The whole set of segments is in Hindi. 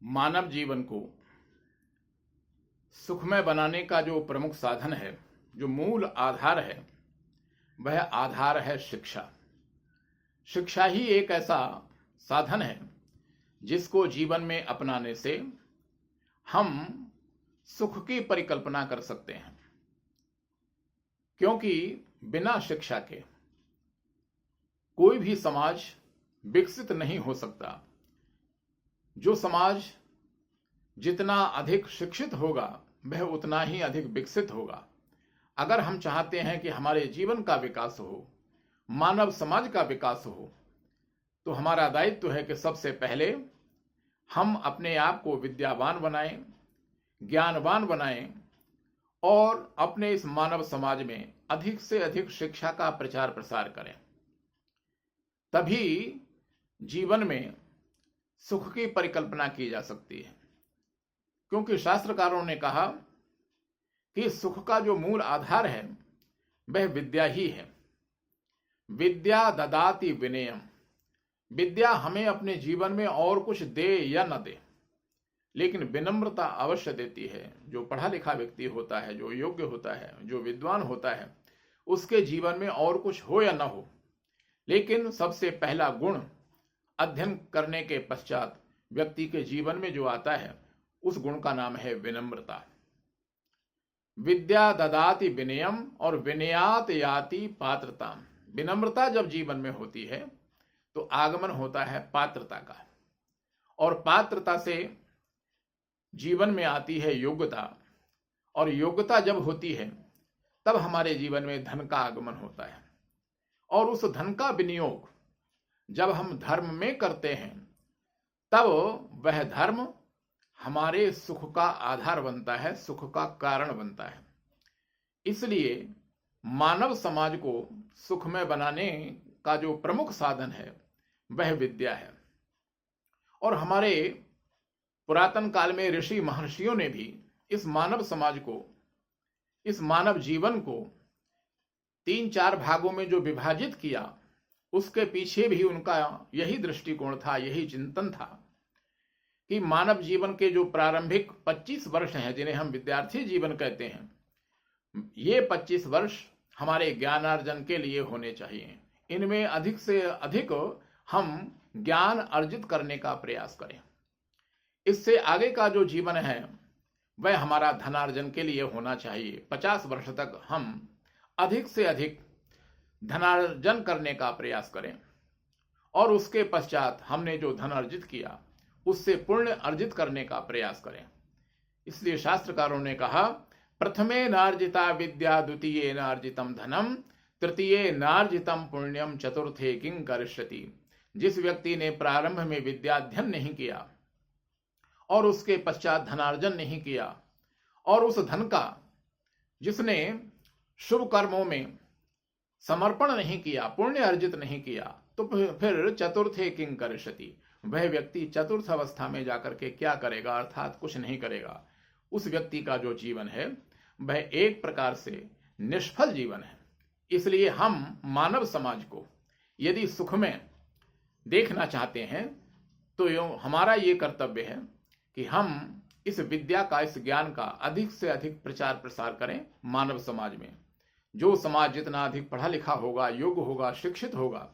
मानव जीवन को सुखमय बनाने का जो प्रमुख साधन है, जो मूल आधार है, वह आधार है शिक्षा। शिक्षा ही एक ऐसा साधन है जिसको जीवन में अपनाने से हम सुख की परिकल्पना कर सकते हैं, क्योंकि बिना शिक्षा के कोई भी समाज विकसित नहीं हो सकता। जो समाज जितना अधिक शिक्षित होगा वह उतना ही अधिक विकसित होगा। अगर हम चाहते हैं कि हमारे जीवन का विकास हो, मानव समाज का विकास हो, तो हमारा दायित्व है कि सबसे पहले हम अपने आप को विद्यावान बनाएं, ज्ञानवान बनाएं और अपने इस मानव समाज में अधिक से अधिक शिक्षा का प्रचार प्रसार करें। तभी जीवन में सुख की परिकल्पना की जा सकती है, क्योंकि शास्त्रकारों ने कहा कि सुख का जो मूल आधार है वह विद्या ही है। विद्या ददाति विनयम। विद्या हमें अपने जीवन में और कुछ दे या न दे, लेकिन विनम्रता अवश्य देती है। जो पढ़ा लिखा व्यक्ति होता है, जो योग्य होता है, जो विद्वान होता है, उसके जीवन में और कुछ हो या न हो, लेकिन सबसे पहला गुण अध्ययन करने के पश्चात व्यक्ति के जीवन में जो आता है, उस गुण का नाम है विनम्रता। विद्या ददाति विनयम और विनयात याति पात्रता। विनम्रता जब जीवन में होती है तो आगमन होता है पात्रता का, और पात्रता से जीवन में आती है योग्यता, और योग्यता जब होती है तब हमारे जीवन में धन का आगमन होता है। और उस धन का विनियोग जब हम धर्म में करते हैं तब वह धर्म हमारे सुख का आधार बनता है, सुख का कारण बनता है। इसलिए मानव समाज को सुखमय बनाने का जो प्रमुख साधन है वह विद्या है। और हमारे पुरातन काल में ऋषि महर्षियों ने भी इस मानव समाज को, इस मानव जीवन को 3-4 भागों में जो विभाजित किया, उसके पीछे भी उनका यही दृष्टिकोण था, यही चिंतन था कि मानव जीवन के जो प्रारंभिक 25 वर्ष हैं, जिन्हें हम विद्यार्थी जीवन कहते हैं, ये 25 वर्ष हमारे ज्ञानार्जन के लिए होने चाहिए। इनमें अधिक से अधिक हम ज्ञान अर्जित करने का प्रयास करें। इससे आगे का जो जीवन है वह हमारा धनार्जन के लिए होना चाहिए। 50 वर्ष तक हम अधिक से अधिक धनार्जन करने का प्रयास करें, और उसके पश्चात हमने जो धन अर्जित किया उससे पुण्य अर्जित करने का प्रयास करें। इसलिए शास्त्रकारों ने कहा, प्रथमे नार्जिता विद्या, द्वितीये नार्जितम धनम, तृतीये नार्जितम पुण्यम, चतुर्थे किं करिष्यति। जिस व्यक्ति ने प्रारंभ में विद्याध्ययन नहीं किया और उसके पश्चात धनार्जन नहीं किया, और उस धन का जिसने शुभ कर्मों में समर्पण नहीं किया, पुण्य अर्जित नहीं किया, तो फिर चतुर्थे किं करिष्यति। वह व्यक्ति चतुर्थ अवस्था में जाकर के क्या करेगा, अर्थात कुछ नहीं करेगा। उस व्यक्ति का जो जीवन है वह एक प्रकार से निष्फल जीवन है। इसलिए हम मानव समाज को यदि सुख में देखना चाहते हैं तो हमारा ये कर्तव्य है कि हम इस विद्या का, इस ज्ञान का अधिक से अधिक प्रचार प्रसार करें मानव समाज में। जो समाज जितना अधिक पढ़ा लिखा होगा, योग्य होगा, शिक्षित होगा,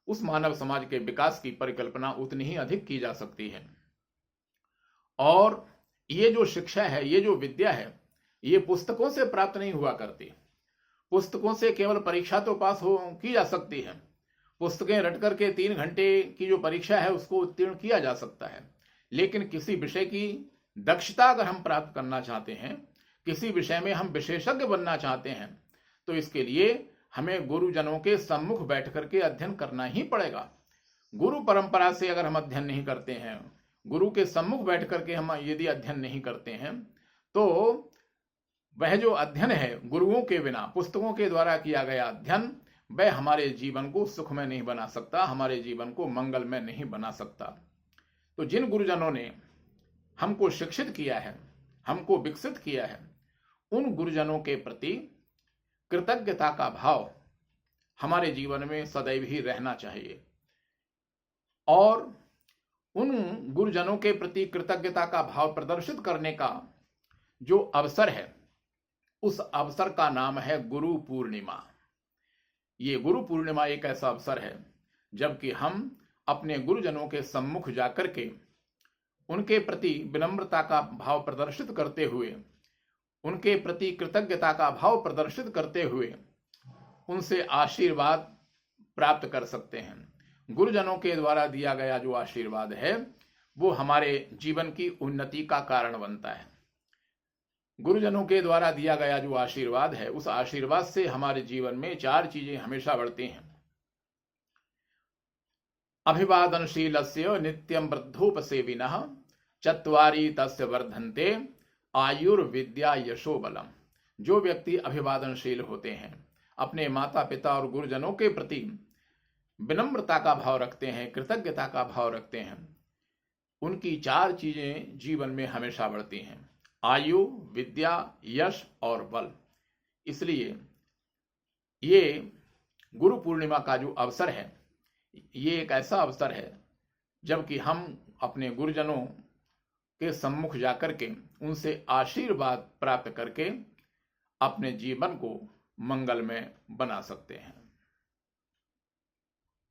उस मानव समाज के विकास की परिकल्पना उतनी ही अधिक की जा सकती है। और ये जो शिक्षा है, ये जो विद्या है, ये पुस्तकों से प्राप्त नहीं हुआ करती। पुस्तकों से केवल परीक्षा तो पास की जा सकती है। पुस्तकें रट करके 3 घंटे की जो परीक्षा है उसको उत्तीर्ण किया जा सकता है, लेकिन किसी विषय की दक्षता अगर हम प्राप्त करना चाहते हैं, किसी विषय में हम विशेषज्ञ बनना चाहते हैं, तो इसके लिए हमें गुरुजनों के सम्मुख बैठ करके अध्ययन करना ही पड़ेगा। गुरु परंपरा से अगर हम अध्ययन नहीं करते हैं, गुरु के सम्मुख बैठ करके हम यदि अध्ययन नहीं करते हैं, तो वह जो अध्ययन है गुरुओं के बिना, पुस्तकों के द्वारा किया गया अध्ययन, वह हमारे जीवन को सुखमय नहीं बना सकता, हमारे जीवन को मंगलमय नहीं बना सकता। तो जिन गुरुजनों ने हमको शिक्षित किया है, हमको विकसित किया है, उन गुरुजनों के प्रति कृतज्ञता का भाव हमारे जीवन में सदैव ही रहना चाहिए। और उन गुरुजनों के प्रति कृतज्ञता का भाव प्रदर्शित करने का जो अवसर है, उस अवसर का नाम है गुरु पूर्णिमा। ये गुरु पूर्णिमा एक ऐसा अवसर है जबकि हम अपने गुरुजनों के सम्मुख जाकर के उनके प्रति विनम्रता का भाव प्रदर्शित करते हुए, उनके प्रति कृतज्ञता का भाव प्रदर्शित करते हुए उनसे आशीर्वाद प्राप्त कर सकते हैं। गुरुजनों के द्वारा दिया गया जो आशीर्वाद है वो हमारे जीवन की उन्नति का कारण बनता है। गुरुजनों के द्वारा दिया गया जो आशीर्वाद है, उस आशीर्वाद से हमारे जीवन में 4 चीजें हमेशा बढ़ती हैं। अभिवादनशीलस्य नित्यं वृद्धोपसेविनः चत्वारि तस्य वर्धन्ते आयुर्विद्या यशो बलम। जो व्यक्ति अभिवादनशील होते हैं, अपने माता पिता और गुरुजनों के प्रति विनम्रता का भाव रखते हैं, कृतज्ञता का भाव रखते हैं, उनकी 4 चीजें जीवन में हमेशा बढ़ती हैं: आयु, विद्या, यश और बल। इसलिए ये गुरु पूर्णिमा का जो अवसर है, ये एक ऐसा अवसर है जबकि हम अपने गुरुजनों के सम्मुख जाकर के उनसे आशीर्वाद प्राप्त करके अपने जीवन को मंगलमय बना सकते हैं।